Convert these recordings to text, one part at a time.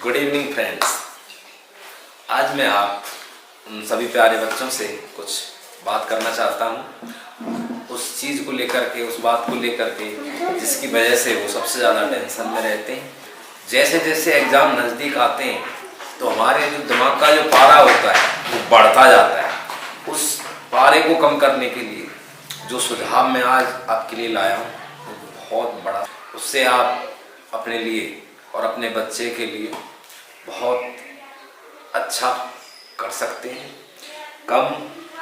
Good evening friends. आज मैं आप उन सभी प्यारे बच्चों से कुछ बात करना चाहता हूँ, उस चीज़ को लेकर के, उस बात को लेकर के जिसकी वजह से वो सबसे ज़्यादा टेंशन में रहते हैं। जैसे जैसे एग्ज़ाम नज़दीक आते हैं तो हमारे जो दिमाग का जो पारा होता है वो बढ़ता जाता है। उस पारे को कम करने के लिए जो सुझाव मैं आज आपके लिए लाया हूँ वो बहुत बड़ा, उससे आप अपने लिए और अपने बच्चे के लिए बहुत अच्छा कर सकते हैं। कम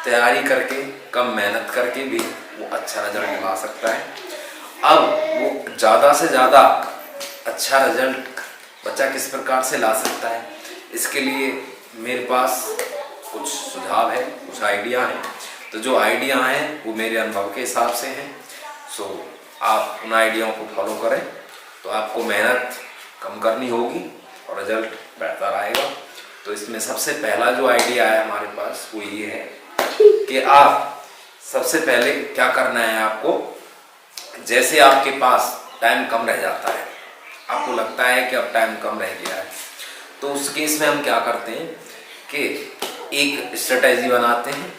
तैयारी करके, कम मेहनत करके भी वो अच्छा रिजल्ट ला सकता है। अब वो ज़्यादा से ज़्यादा अच्छा रिजल्ट बच्चा किस प्रकार से ला सकता है, इसके लिए मेरे पास कुछ सुझाव है, कुछ आइडिया हैं। तो जो आइडिया हैं वो मेरे अनुभव के हिसाब से हैं। सो आप उन आइडियाओं को फॉलो करें तो आपको मेहनत कम करनी होगी और रिजल्ट बेहतर आएगा। तो इसमें सबसे पहला जो आइडिया है हमारे पास वो ये है कि आप सबसे पहले क्या करना है आपको, जैसे आपके पास टाइम कम रह जाता है, आपको लगता है कि अब टाइम कम रह गया है, तो उस केस में हम क्या करते हैं कि एक स्ट्रेटजी बनाते हैं।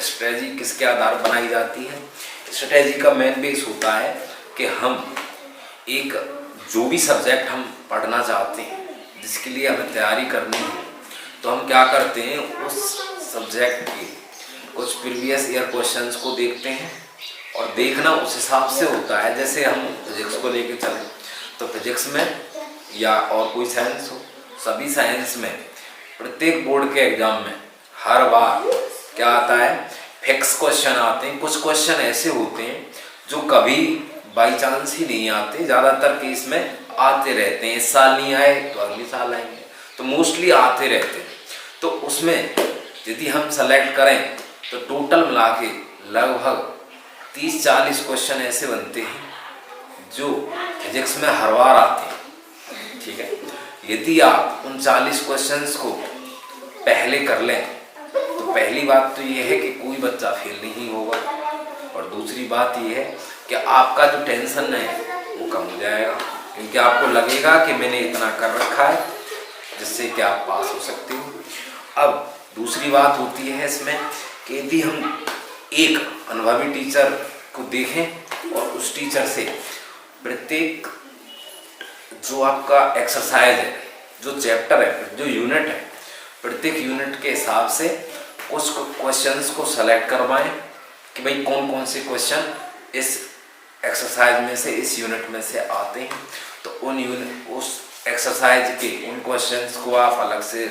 स्ट्रेटजी किसके आधार पर बनाई जाती है? स्ट्रेटजी का मेन बेस होता है कि हम एक जो भी सब्जेक्ट हम पढ़ना चाहते हैं, जिसके लिए हमें तैयारी करनी है, तो हम क्या करते हैं उस सब्जेक्ट के कुछ प्रीवियस ईयर क्वेश्चंस को देखते हैं। और देखना उस हिसाब से होता है, जैसे हम फिजिक्स को लेके चलें तो फिजिक्स में या और कोई साइंस हो, सभी साइंस में प्रत्येक बोर्ड के एग्जाम में हर बार क्या आता है, फिक्स क्वेश्चन आते हैं। कुछ क्वेश्चन ऐसे होते हैं जो कभी बाई चांस ही नहीं आते, ज़्यादातर केस में आते रहते हैं। इस साल नहीं आए तो अगले साल आएंगे, तो मोस्टली आते रहते हैं। तो उसमें यदि हम सेलेक्ट करें तो टोटल मिला के लगभग 30-40 क्वेश्चन ऐसे बनते हैं जो फिजिक्स में हर बार आते हैं। ठीक है, यदि आप उन 40 क्वेश्चंस को पहले कर लें तो पहली बात तो ये है कि कोई बच्चा फेल नहीं होगा, और दूसरी बात ये है कि आपका जो टेंशन है वो कम हो जाएगा, क्योंकि आपको लगेगा कि मैंने इतना कर रखा है जिससे कि आप पास हो सकते हो। अब दूसरी बात होती है इसमें कि यदि हम एक अनुभवी टीचर को देखें और उस टीचर से प्रत्येक जो आपका एक्सरसाइज है, जो चैप्टर है, जो यूनिट है, प्रत्येक यूनिट के हिसाब से कुछ क्वेश्चंस को सेलेक्ट करवाएं कि भाई कौन कौन से क्वेश्चन इस एक्सरसाइज में से, इस यूनिट में से आते हैं। तो उस एक्सरसाइज के उन क्वेश्चंस को आप अलग से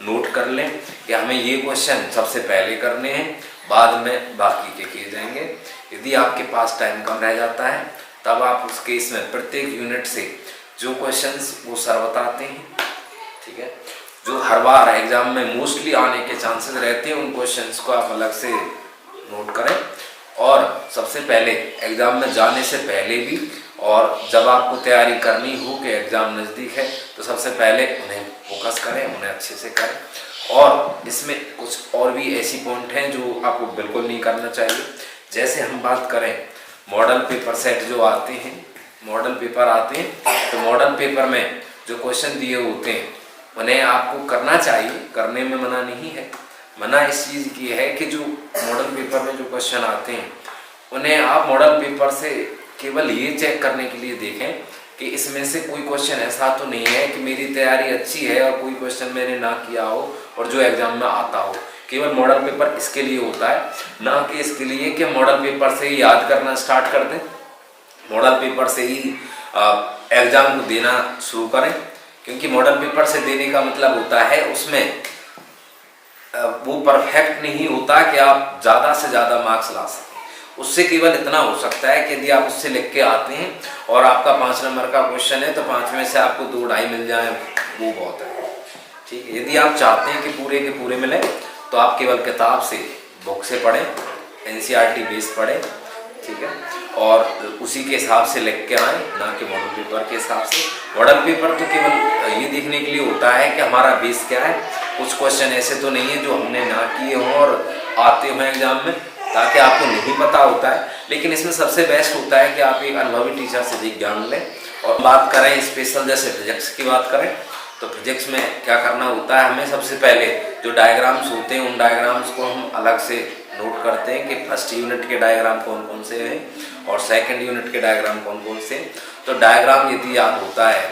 नोट कर लें कि हमें ये क्वेश्चन सबसे पहले करने हैं, बाद में बाकी के किए जाएंगे। यदि आपके पास टाइम कम रह जाता है तब आप उस केस में प्रत्येक यूनिट से जो क्वेश्चंस वो सर्वत आते हैं, ठीक है, जो हर बार एग्जाम में मोस्टली आने के चांसेस रहते हैं, उन क्वेश्चंस को आप अलग से नोट करें। और सबसे पहले एग्ज़ाम में जाने से पहले भी और जब आपको तैयारी करनी हो कि एग्ज़ाम नज़दीक है तो सबसे पहले उन्हें फोकस करें, उन्हें अच्छे से करें। और इसमें कुछ और भी ऐसी पॉइंट हैं जो आपको बिल्कुल नहीं करना चाहिए। जैसे हम बात करें मॉडल पेपर सेट जो आते हैं, मॉडल पेपर आते हैं, तो मॉडल पेपर में जो क्वेश्चन दिए होते हैं उन्हें आपको करना चाहिए, करने में मना नहीं है। मना इस चीज़ की है कि जो मॉडल पेपर में जो क्वेश्चन आते हैं उन्हें आप मॉडल पेपर से केवल ये चेक करने के लिए देखें कि इसमें से कोई क्वेश्चन ऐसा तो नहीं है कि मेरी तैयारी अच्छी है और कोई क्वेश्चन मैंने ना किया हो और जो एग्जाम में आता हो। केवल मॉडल पेपर इसके लिए होता है, ना कि इसके लिए कि मॉडल पेपर से ही याद करना स्टार्ट कर दें, मॉडल पेपर से ही एग्जाम को देना शुरू करें। क्योंकि मॉडल पेपर से देने का मतलब होता है उसमें वो परफेक्ट नहीं होता कि आप ज़्यादा से ज़्यादा मार्क्स ला सकें। उससे केवल इतना हो सकता है कि यदि आप उससे लिख के आते हैं और आपका 5 नंबर का क्वेश्चन है तो 5 में से आपको 2-2.5 मिल जाए, वो बहुत है। ठीक है, यदि आप चाहते हैं कि पूरे के पूरे मिले तो आप केवल किताब से, बुक से पढ़ें, NCERT बेस पढ़ें, ठीक है, और उसी के हिसाब से लिख के आएँ, ना कि मॉडल पेपर के हिसाब से। मॉडल पेपर तो केवल ये देखने के लिए होता है कि हमारा बेस क्या है, कुछ क्वेश्चन ऐसे तो नहीं है जो हमने ना किए हों और आते हों एग्जाम में, ताकि आपको नहीं पता होता है। लेकिन इसमें सबसे बेस्ट होता है कि आप एक अनुभवी टीचर से ज्ञान लें। और बात करें स्पेशल, जैसे फिजिक्स की बात करें तो फिजिक्स में क्या करना होता है, हमें सबसे पहले जो डायग्राम्स होते हैं उन डायग्राम्स को हम अलग से नोट करते हैं कि फर्स्ट यूनिट के डायग्राम कौन कौन से हैं और सेकंड यूनिट के डायग्राम कौन कौन से। तो डायग्राम यदि याद होता है,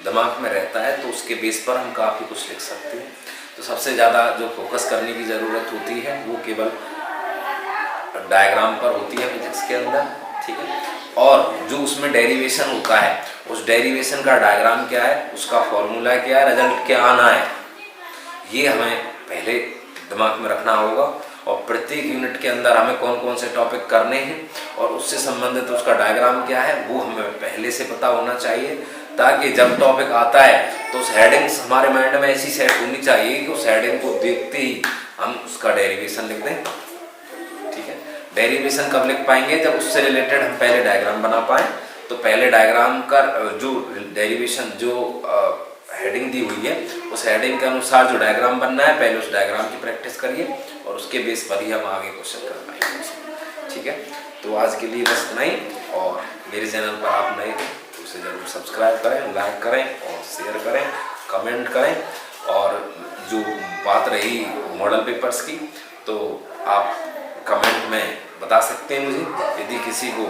दिमाग में रहता है, तो उसके बेस पर हम काफ़ी कुछ लिख सकते हैं। तो सबसे ज़्यादा जो फोकस करने की ज़रूरत होती है वो केवल डायग्राम पर होती है फिजिक्स के अंदर, ठीक है। और जो उसमें डेरिवेशन होता है, उस डेरिवेशन का डायग्राम क्या है, उसका फॉर्मूला क्या है, रिजल्ट क्या आना है, ये हमें पहले दिमाग में रखना होगा। और प्रत्येक यूनिट के अंदर हमें कौन कौन से टॉपिक करने हैं और उससे संबंधित उसका डायग्राम क्या है वो हमें पहले से पता होना चाहिए, ताकि जब टॉपिक आता है तो उस हेडिंग्स हमारे माइंड में ऐसी सेट होनी चाहिए कि उस हेडिंग को देखते ही हम उसका डेरिवेशन लिख दें, ठीक है। डेरिवेशन कब लिख पाएंगे, जब उससे रिलेटेड हम पहले डायग्राम बना पाएँ। तो पहले डायग्राम का जो डेरिवेशन जो हेडिंग दी हुई है उस हेडिंग के अनुसार जो डायग्राम बनना है, पहले उस डायग्राम की प्रैक्टिस करिए और उसके बेस पर ही हम आगे क्वेश्चन कर पाएंगे, ठीक है। तो आज के लिए बस इतना ही, और मेरे चैनल पर आप नए हैं तो उसे ज़रूर सब्सक्राइब करें, लाइक करें और शेयर करें, कमेंट करें। और जो बात रही मॉडल पेपर्स की, तो आप कमेंट में बता सकते हैं मुझे, यदि किसी को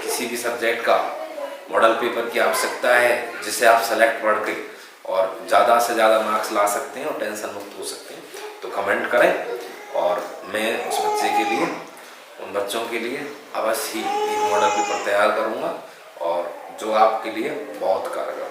किसी भी सब्जेक्ट का मॉडल पेपर की आवश्यकता है जिसे आप सेलेक्ट पढ़ के और ज़्यादा से ज़्यादा मार्क्स ला सकते हैं और टेंशन मुक्त हो सकते हैं, तो कमेंट करें और मैं उस बच्चे के लिए, उन बच्चों के लिए अवश्य ही एक मॉडल पेपर तैयार करूँगा और जो आपके लिए बहुत कारगर